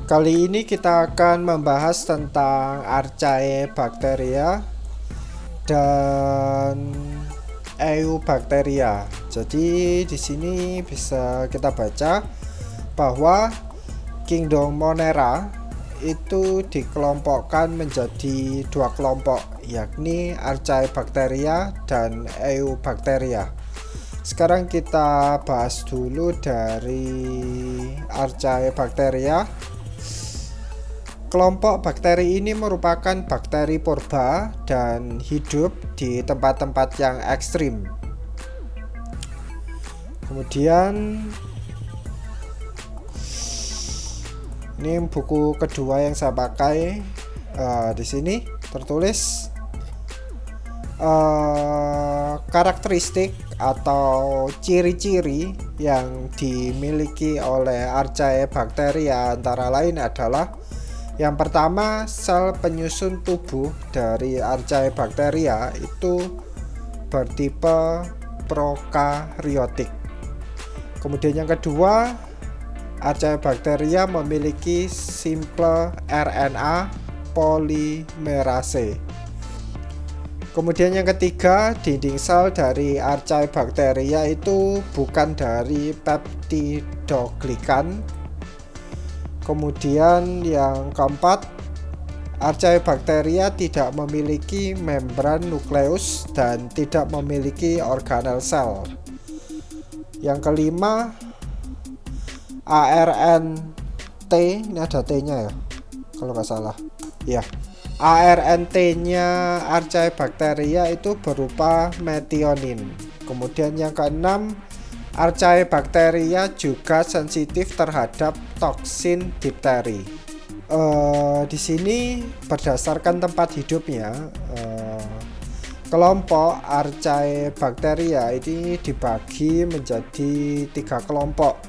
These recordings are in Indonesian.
Kali ini kita akan membahas tentang Archaebacteria dan Eubacteria. Jadi di sini bisa kita baca bahwa Kingdom Monera itu dikelompokkan menjadi dua kelompok, yakni Archaebacteria dan Eubacteria. Sekarang kita bahas dulu dari Archaebacteria. Kelompok bakteri ini merupakan bakteri purba dan hidup di tempat-tempat yang ekstrim. Kemudian ini buku kedua yang saya pakai. Di sini tertulis karakteristik atau ciri-ciri yang dimiliki oleh Archaebacteria antara lain adalah: yang pertama, sel penyusun tubuh dari Archaebacteria itu bertipe prokaryotik. Kemudian yang kedua, Archaebacteria memiliki simple RNA polimerase. Kemudian yang ketiga, dinding sel dari Archaebacteria itu bukan dari peptidoglikan. Kemudian yang keempat, Archaebacteria tidak memiliki membran nukleus dan tidak memiliki organel sel. Yang kelima, ARNT, ini ada T-nya ya, kalau nggak salah. Ya, ARNT-nya Archaebacteria itu berupa metionin. Kemudian yang keenam, Archaebacteria juga sensitif terhadap toksin difteri. Di sini berdasarkan tempat hidupnya, kelompok Archaebacteria ini dibagi menjadi 3 kelompok.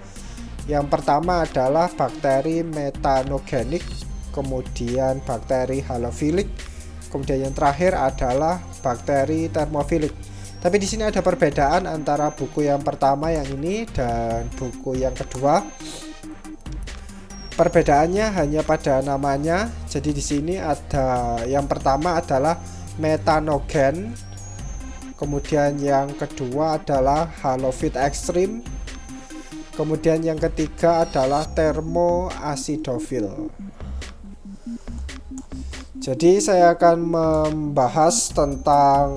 Yang pertama adalah bakteri metanogenik, kemudian bakteri halofilik, kemudian yang terakhir adalah bakteri termofilik. Tapi di sini ada perbedaan antara buku yang pertama yang ini dan buku yang kedua. Perbedaannya hanya pada namanya. Jadi di sini ada yang pertama adalah metanogen, kemudian yang kedua adalah halofit ekstrim, kemudian yang ketiga adalah termoacidofil. Jadi saya akan membahas tentang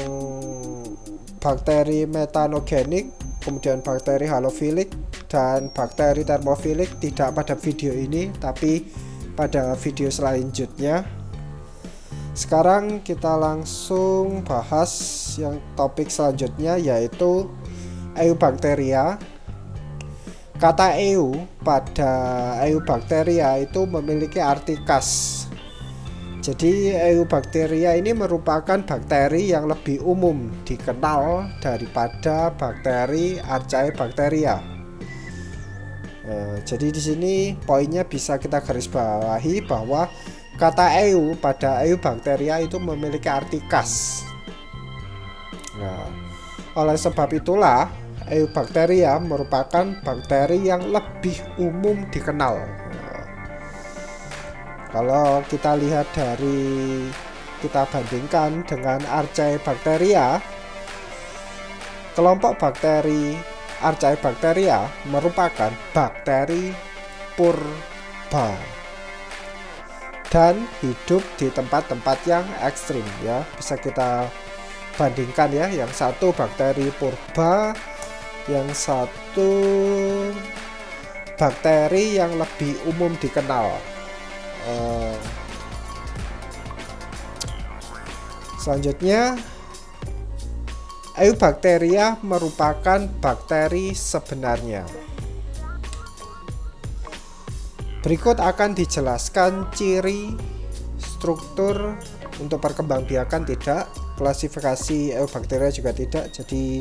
bakteri metanogenik, kemudian bakteri halofilik, dan bakteri termofilik tidak pada video ini, tapi pada video selanjutnya. Sekarang kita langsung bahas yang topik selanjutnya, yaitu Eubacteria. Kata eu pada Eubacteria itu memiliki arti khas. Jadi Eubacteria ini merupakan bakteri yang lebih umum dikenal daripada bakteri Archaebacteria. Jadi di sini poinnya bisa kita garis bawahi bahwa kata eu pada Eubacteria itu memiliki arti khas. Oleh sebab itulah Eubacteria merupakan bakteri yang lebih umum dikenal. Kalau kita lihat kita bandingkan dengan Archaebacteria, kelompok bakteri Archaebacteria merupakan bakteri purba dan hidup di tempat-tempat yang ekstrim ya. Bisa kita bandingkan ya, yang satu bakteri purba, yang satu bakteri yang lebih umum dikenal. Selanjutnya, Eubacteria merupakan bakteri sebenarnya. Berikut akan dijelaskan ciri, struktur, untuk perkembangbiakan tidak, klasifikasi Eubacteria juga tidak. Jadi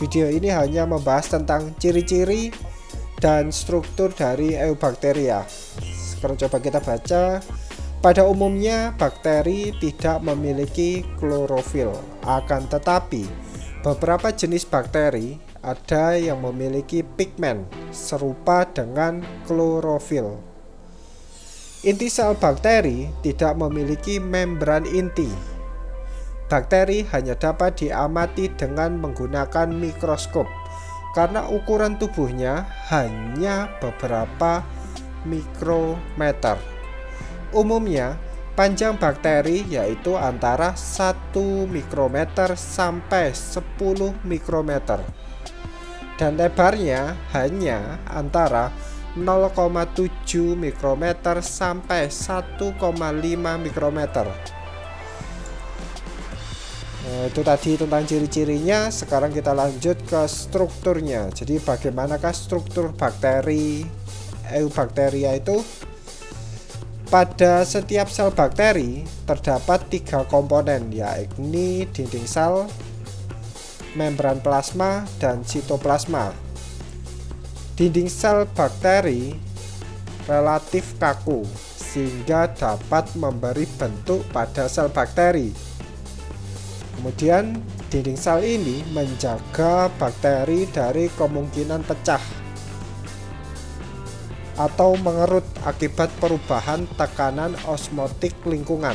video ini hanya membahas tentang ciri-ciri dan struktur dari Eubacteria. Sekarang coba kita baca. Pada umumnya bakteri tidak memiliki klorofil, akan tetapi beberapa jenis bakteri ada yang memiliki pigmen serupa dengan klorofil. Inti sel bakteri tidak memiliki membran inti. Bakteri hanya dapat diamati dengan menggunakan mikroskop karena ukuran tubuhnya hanya beberapa mikrometer. Umumnya, panjang bakteri yaitu antara 1 mikrometer sampai 10 mikrometer. Dan lebarnya hanya antara 0,7 mikrometer sampai 1,5 mikrometer. Nah, itu tadi tentang ciri-cirinya. Sekarang kita lanjut ke strukturnya. Jadi bagaimanakah struktur bakteri Eubacteria itu? Pada setiap sel bakteri terdapat 3 komponen, yakni dinding sel, membran plasma, dan sitoplasma. Dinding sel bakteri relatif kaku sehingga dapat memberi bentuk pada sel bakteri. Kemudian dinding sel ini menjaga bakteri dari kemungkinan pecah atau mengerut akibat perubahan tekanan osmotik lingkungan.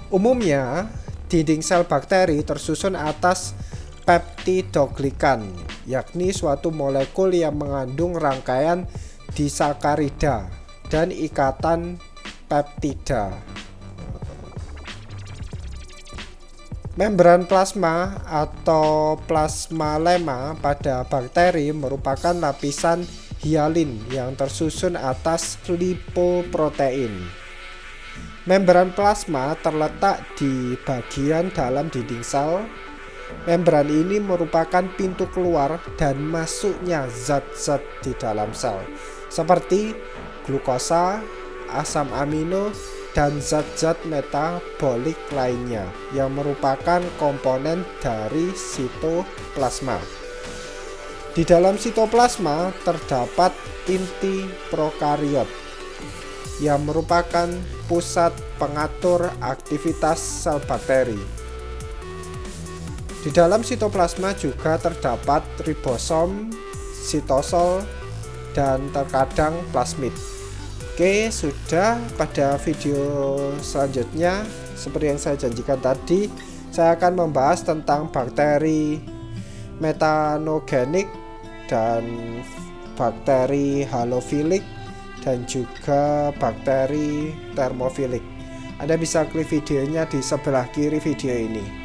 Umumnya, dinding sel bakteri tersusun atas peptidoglikan, yakni suatu molekul yang mengandung rangkaian disakarida dan ikatan peptida. Membran plasma atau plasmalemma pada bakteri merupakan lapisan hialin yang tersusun atas lipoprotein. Membran plasma terletak di bagian dalam dinding sel. Membran ini merupakan pintu keluar dan masuknya zat-zat di dalam sel, seperti glukosa, asam amino, dan zat-zat metabolik lainnya yang merupakan komponen dari sitoplasma. Di dalam sitoplasma terdapat inti prokariot yang merupakan pusat pengatur aktivitas sel bakteri. Di dalam sitoplasma juga terdapat ribosom, sitosol, dan terkadang plasmid. Oke, sudah. Pada video selanjutnya, seperti yang saya janjikan tadi, saya akan membahas tentang bakteri metanogenik dan bakteri halofilik dan juga bakteri termofilik. Anda bisa klik videonya di sebelah kiri video ini.